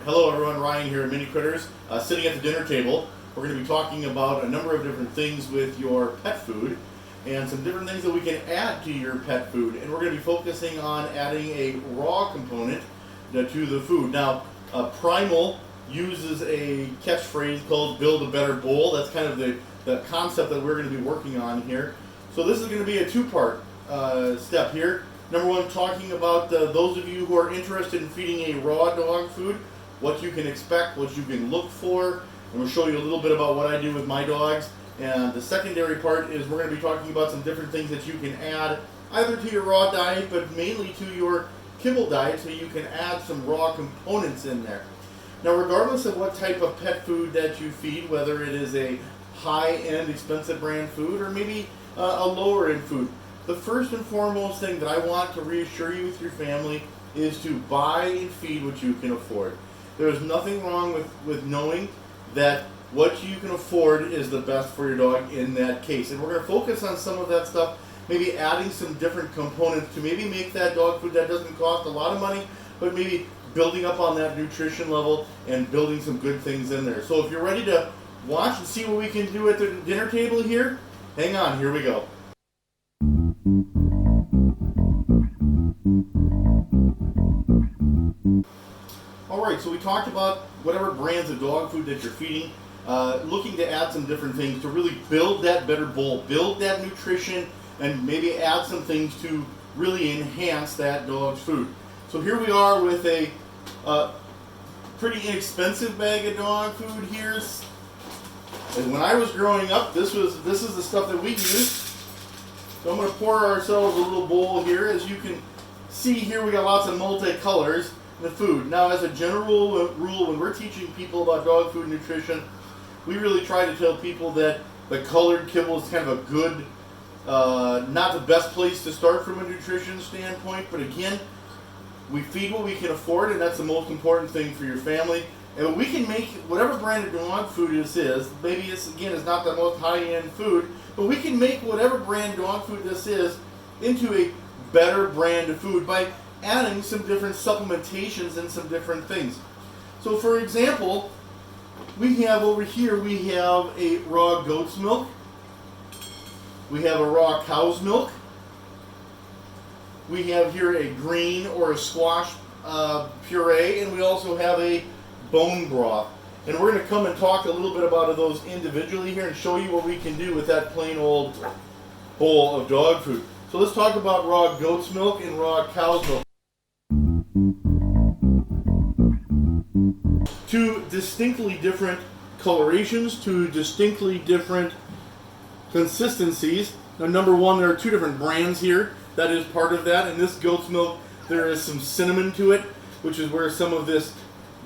Hello everyone, Ryan here at Mini Critters, sitting at the dinner table. We're going to be talking about a number of different things with your pet food and some different things that we can add to your pet food. And we're going to be focusing on adding a raw component to the food. Now, Primal uses a catchphrase called build a better bowl. That's kind of the concept that we're going to be working on here. So this is going to be a two-part step here. Number one, talking about those of you who are interested in feeding a raw dog food, what you can expect, what you can look for, and we'll show you a little bit about what I do with my dogs. And the secondary part is we're going to be talking about some different things that you can add either to your raw diet, but mainly to your kibble diet, so you can add some raw components in there. Now, regardless of what type of pet food that you feed, whether it is a high-end expensive brand food or maybe a lower-end food, the first and foremost thing that I want to reassure you with your family is to buy and feed what you can afford. There's nothing wrong with knowing that what you can afford is the best for your dog in that case. And we're going to focus on some of that stuff, maybe adding some different components to maybe make that dog food that doesn't cost a lot of money, but maybe building up on that nutrition level and building some good things in there. So if you're ready to watch and see what we can do at the dinner table here, hang on, here we go. Alright, so we talked about whatever brands of dog food that you're feeding, looking to add some different things to really build that better bowl, build that nutrition, and maybe add some things to really enhance that dog's food. So here we are with a pretty inexpensive bag of dog food here. And when I was growing up, this is the stuff that we used. So I'm going to pour ourselves a little bowl here. As you can see here, we got lots of multicolors in the food. Now, as a general rule, when we're teaching people about dog food nutrition, we really try to tell people that the colored kibble is kind of a good, not the best place to start from a nutrition standpoint, but again, we feed what we can afford, and that's the most important thing for your family. And we can make whatever brand of dog food this is, maybe it's not the most high-end food, but we can make whatever brand dog food this is into a better brand of food by adding some different supplementations and some different things. So for example, we have over here, we have a raw goat's milk, we have a raw cow's milk, we have here a green or a squash puree, and we also have a bone broth. And we're going to come and talk a little bit about those individually here and show you what we can do with that plain old bowl of dog food. So let's talk about raw goat's milk and raw cow's milk. Two distinctly different colorations, two distinctly different consistencies. Now, number one, there are two different brands here. That is part of that. In this goat's milk, there is some cinnamon to it, which is where some of this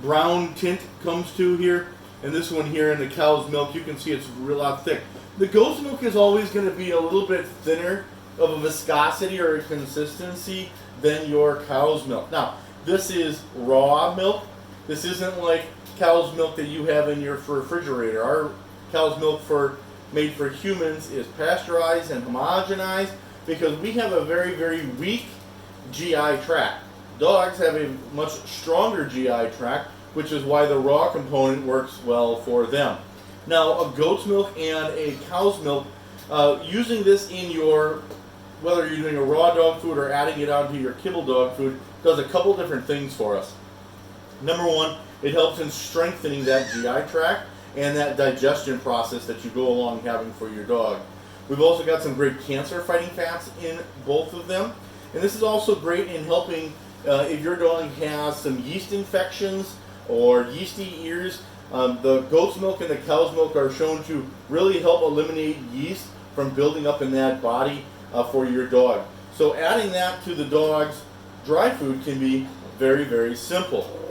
brown tint comes to here. And this one here in the cow's milk, you can see it's a lot thick. The goat's milk is always going to be a little bit thinner of a viscosity or a consistency than your cow's milk. Now, this is raw milk. This isn't like cow's milk that you have in your refrigerator. Our cow's milk made for humans is pasteurized and homogenized because we have a very, very weak GI tract. Dogs have a much stronger GI tract, which is why the raw component works well for them. Now, a goat's milk and a cow's milk, using this in your, whether you're doing a raw dog food or adding it onto your kibble dog food, does a couple different things for us. Number one, it helps in strengthening that GI tract and that digestion process that you go along having for your dog. We've also got some great cancer-fighting fats in both of them. And this is also great in helping if your dog has some yeast infections or yeasty ears. The goat's milk and the cow's milk are shown to really help eliminate yeast from building up in that body for your dog. So adding that to the dog's dry food can be very, very simple.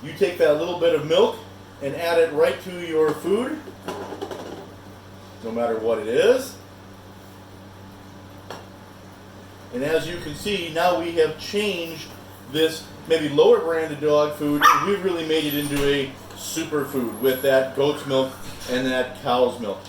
You take that little bit of milk and add it right to your food, no matter what it is. And as you can see, now we have changed this maybe lower branded dog food, and we've really made it into a superfood with that goat's milk and that cow's milk.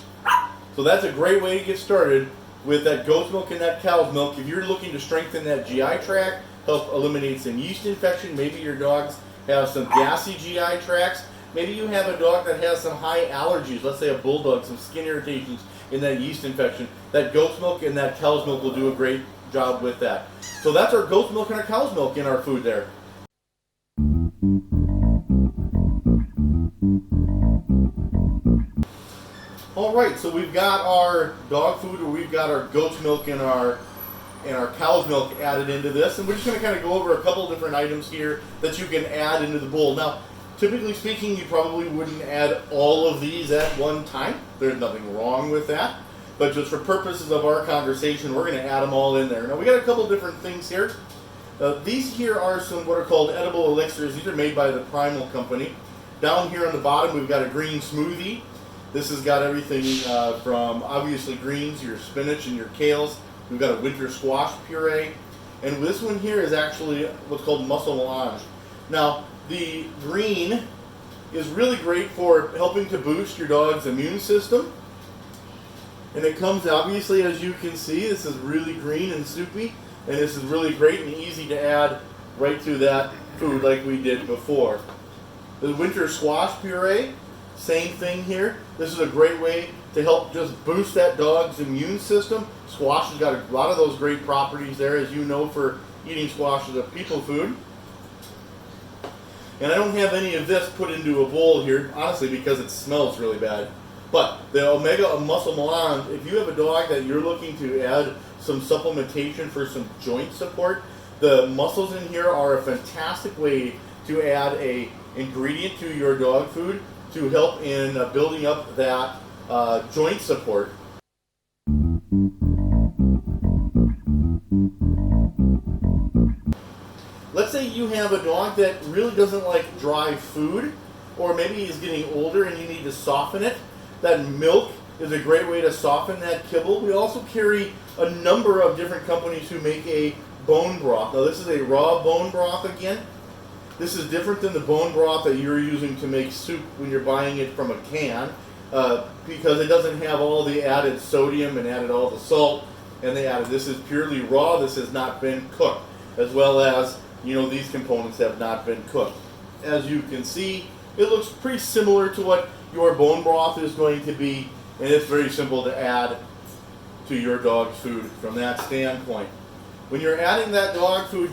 So that's a great way to get started with that goat's milk and that cow's milk. If you're looking to strengthen that GI tract, help eliminate some yeast infection, maybe your dog's have some gassy GI tracts. Maybe you have a dog that has some high allergies, let's say a bulldog, some skin irritations in that yeast infection. That goat's milk and that cow's milk will do a great job with that. So that's our goat's milk and our cow's milk in our food there. All right, so we've got our dog food, or we've got our goat's milk and our cow's milk added into this, and we're just going to kind of go over a couple different items here that you can add into the bowl. Now, typically speaking, you probably wouldn't add all of these at one time. There's nothing wrong with that, but just for purposes of our conversation, we're going to add them all in there. Now, we got a couple different things here. These here are some what are called edible elixirs. These are made by the Primal Company. Down here on the bottom, we've got a green smoothie. This has got everything from obviously greens, your spinach and your kales. We've got a winter squash puree. And this one here is actually what's called muscle melange. Now, the green is really great for helping to boost your dog's immune system. And it comes, obviously, as you can see, this is really green and soupy. And this is really great and easy to add right to that food like we did before. The winter squash puree, same thing here. This is a great way to help just boost that dog's immune system. Squash has got a lot of those great properties there, as you know, for eating squash as a people food. And I don't have any of this put into a bowl here, honestly, because it smells really bad. But the Omega Muscle Melange, if you have a dog that you're looking to add some supplementation for some joint support, the mussels in here are a fantastic way to add a ingredient to your dog food to help in building up that joint support. Let's say you have a dog that really doesn't like dry food, or maybe he's getting older and you need to soften it. That milk is a great way to soften that kibble. We also carry a number of different companies who make a bone broth. Now this is a raw bone broth again. This is different than the bone broth that you're using to make soup when you're buying it from a can, because it doesn't have all the added sodium and added all the salt, and this is purely raw. This has not been cooked, as well as, you know, these components have not been cooked. As you can see, it looks pretty similar to what your bone broth is going to be, and it's very simple to add to your dog's food from that standpoint. When you're adding that dog food,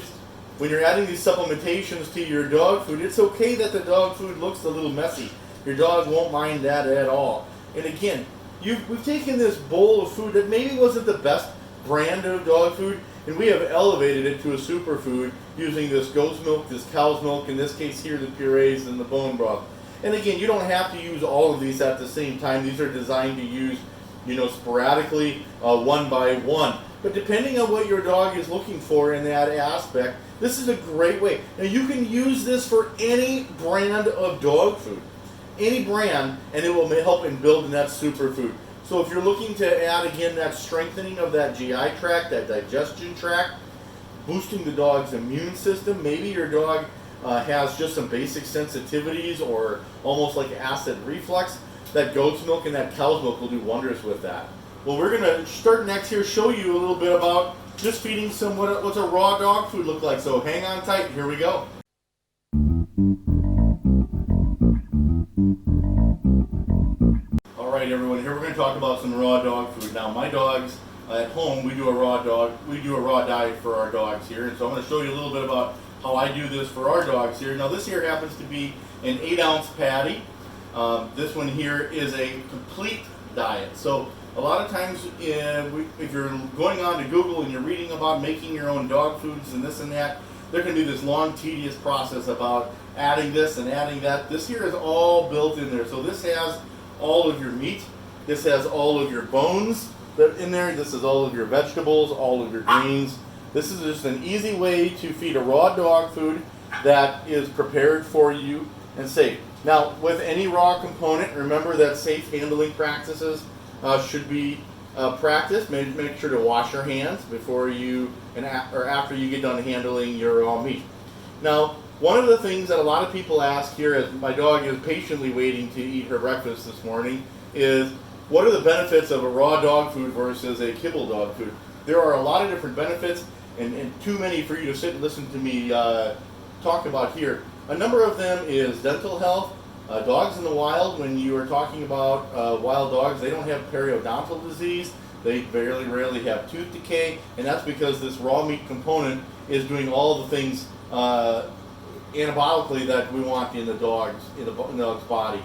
when you're adding these supplementations to your dog food, it's okay that the dog food looks a little messy. Your dog won't mind that at all. And again, we've taken this bowl of food that maybe wasn't the best brand of dog food, and we have elevated it to a superfood using this goat's milk, this cow's milk, in this case here the purees and the bone broth. And again, you don't have to use all of these at the same time. These are designed to use, you know, sporadically, one by one. But depending on what your dog is looking for in that aspect, this is a great way. Now you can use this for any brand of dog food, any brand, and it will help in building that superfood. So if you're looking to add, again, that strengthening of that GI tract, that digestion tract, boosting the dog's immune system, maybe your dog has just some basic sensitivities or almost like acid reflux, that goat's milk and that cow's milk will do wonders with that. Well, we're going to start next here, show you a little bit about just feeding some what's a raw dog food look like. So hang on tight, here we go. All right, everyone, here we're going to talk about some raw dog food. Now, my dogs at home, we do a raw diet for our dogs here, and so I'm going to show you a little bit about how I do this for our dogs here. Now, this here happens to be an 8-ounce patty. This one here is a complete diet. So a lot of times, if you're going on to Google and you're reading about making your own dog foods and this and that, there can be this long, tedious process about adding this and adding that. This here is all built in there. So this has all of your meat. This has all of your bones in there. This is all of your vegetables, all of your greens. This is just an easy way to feed a raw dog food that is prepared for you and safe. Now, with any raw component, remember that safe handling practices should be practiced. Make sure to wash your hands before you or after you get done handling your raw meat. Now, one of the things that a lot of people ask here, as my dog is patiently waiting to eat her breakfast this morning, is what are the benefits of a raw dog food versus a kibble dog food? There are a lot of different benefits, and too many for you to sit and listen to me talk about here. A number of them is dental health. Dogs in the wild, when you are talking about wild dogs, they don't have periodontal disease. They very rarely have tooth decay, and that's because this raw meat component is doing all the things anabolically that we want in the dog's body.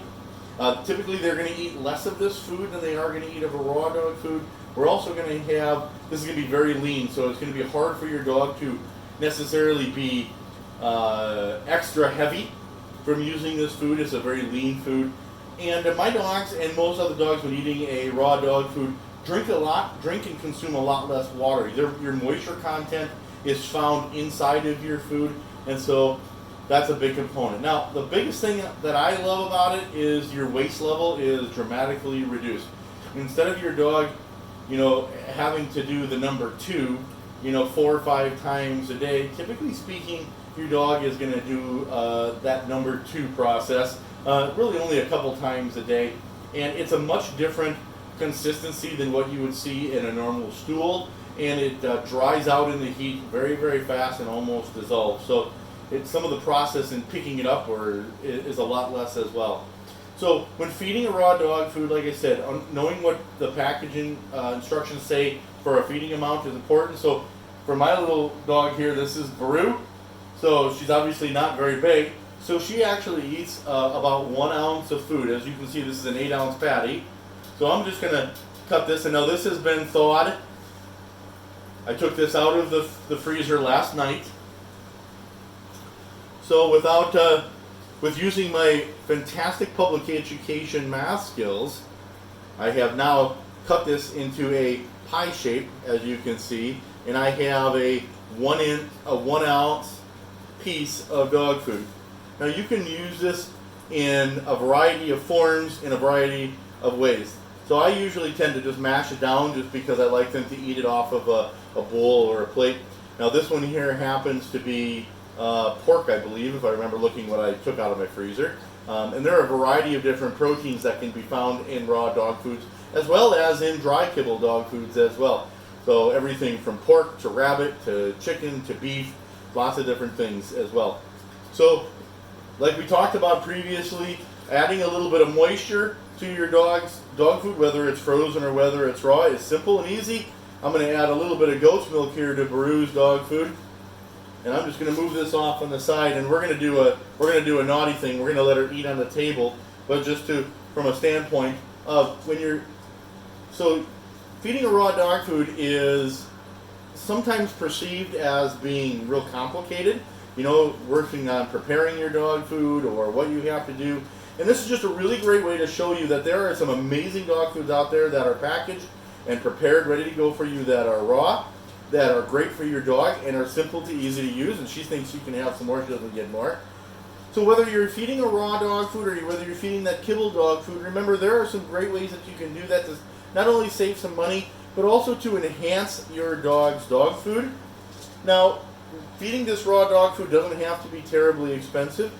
Typically, they're going to eat less of this food than they are going to eat of a raw dog food. We're also going to have, this is going to be very lean, so it's going to be hard for your dog to necessarily be extra heavy from using this food. It's a very lean food. And my dogs and most other dogs when eating a raw dog food drink and consume a lot less water. Your moisture content is found inside of your food, and so that's a big component. Now, the biggest thing that I love about it is your waste level is dramatically reduced. Instead of your dog, having to do the number 2, 4 or 5 times a day, typically speaking, your dog is going to do that number 2 process really only a couple times a day, and it's a much different consistency than what you would see in a normal stool, and it dries out in the heat very fast and almost dissolves. So some of the process in picking it up is a lot less as well. So when feeding a raw dog food, like I said, knowing what the packaging instructions say for a feeding amount is important. So for my little dog here, this is Baru. So she's obviously not very big. So she actually eats about 1 ounce of food. As you can see, this is an 8-ounce patty. So I'm just going to cut this, and now this has been thawed. I took this out of the freezer last night. So with using my fantastic public education math skills, I have now cut this into a pie shape, as you can see, and I have a 1 ounce piece of dog food. Now you can use this in a variety of forms, in a variety of ways. So I usually tend to just mash it down just because I like them to eat it off of a bowl or a plate. Now this one here happens to be pork, I believe, if I remember looking what I took out of my freezer. And there are a variety of different proteins that can be found in raw dog foods, as well as in dry kibble dog foods as well. So everything from pork to rabbit to chicken to beef, lots of different things as well. So like we talked about previously, adding a little bit of moisture to your dog's dog food, whether it's frozen or whether it's raw, is simple and easy. I'm going to add a little bit of goat's milk here to Baru's dog food. And I'm just going to move this off on the side, and we're going to do a naughty thing. We're going to let her eat on the table, but just from a standpoint of so feeding a raw dog food is sometimes perceived as being real complicated. Working on preparing your dog food or what you have to do. And this is just a really great way to show you that there are some amazing dog foods out there that are packaged and prepared, ready to go for you, that are raw, that are great for your dog and are simple to easy to use, and she thinks she can have some more, she doesn't get more. So whether you're feeding a raw dog food or whether you're feeding that kibble dog food, remember there are some great ways that you can do that to not only save some money, but also to enhance your dog's dog food. Now, feeding this raw dog food doesn't have to be terribly expensive.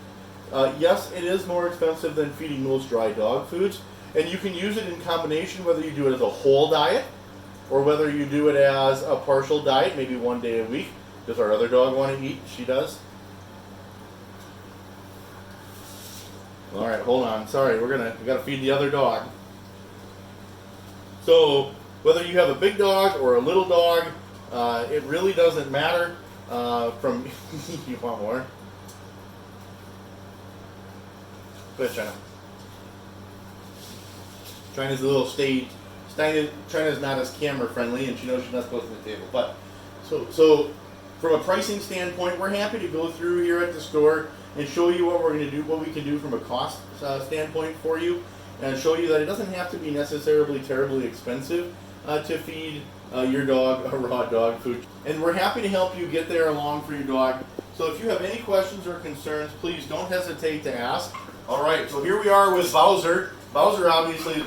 Yes, it is more expensive than feeding most dry dog foods, and you can use it in combination, whether you do it as a whole diet or whether you do it as a partial diet, maybe 1 day a week. Does our other dog want to eat? She does. All right, hold on. Sorry, we got to feed the other dog. So whether you have a big dog or a little dog, it really doesn't matter. You want more? Go ahead, China. China's a little stage. China's not as camera friendly, and she knows she's not supposed to the table. But so from a pricing standpoint, we're happy to go through here at the store and show you what we're going to do, what we can do from a cost standpoint for you, and show you that it doesn't have to be necessarily terribly expensive to feed your dog a raw dog food. And we're happy to help you get there along for your dog. So if you have any questions or concerns, please don't hesitate to ask. All right, so here we are with Bowser. Bowser obviously is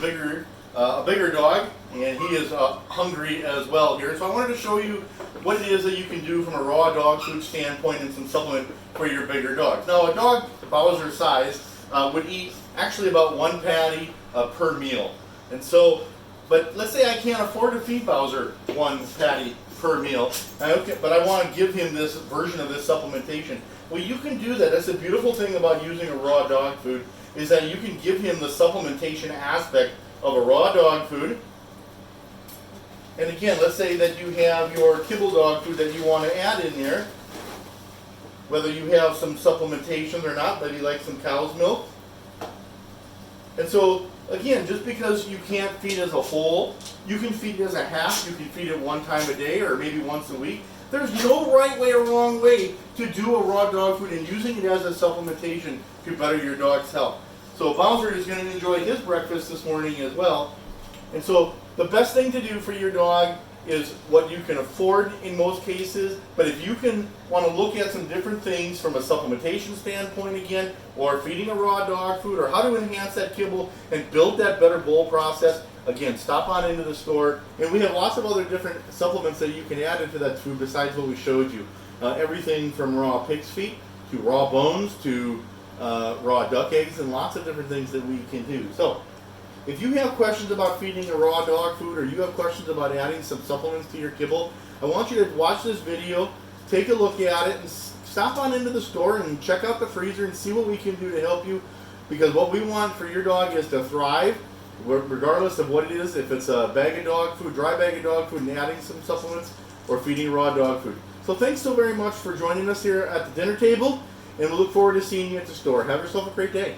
a bigger dog, and he is hungry as well here. So I wanted to show you what it is that you can do from a raw dog food standpoint and some supplement for your bigger dogs. Now, a dog Bowser's size would eat actually about 1 patty per meal. And so, but let's say I can't afford to feed Bowser 1 patty per meal, but I want to give him this version of this supplementation. Well, you can do that. That's the beautiful thing about using a raw dog food, is that you can give him the supplementation aspect of a raw dog food. And again, let's say that you have your kibble dog food that you want to add in there, whether you have some supplementation or not, maybe like some cow's milk. And so, again, just because you can't feed as a whole, you can feed it as a half, you can feed it one time a day or maybe once a week. There's no right way or wrong way to do a raw dog food, and using it as a supplementation to better your dog's health. So Bowser is going to enjoy his breakfast this morning as well. And so the best thing to do for your dog is what you can afford in most cases, but if you can want to look at some different things from a supplementation standpoint again, or feeding a raw dog food, or how to enhance that kibble and build that better bowl process, again, stop on into the store. And we have lots of other different supplements that you can add into that food besides what we showed you. Everything from raw pig's feet to raw bones to raw duck eggs, and lots of different things that we can do. So if you have questions about feeding a raw dog food, or you have questions about adding some supplements to your kibble, I want you to watch this video, take a look at it, and stop on into the store and check out the freezer and see what we can do to help you. Because what we want for your dog is to thrive, regardless of what it is, if it's a bag of dog food, dry bag of dog food, and adding some supplements, or feeding raw dog food. So thanks so very much for joining us here at the dinner table, and we look forward to seeing you at the store. Have yourself a great day.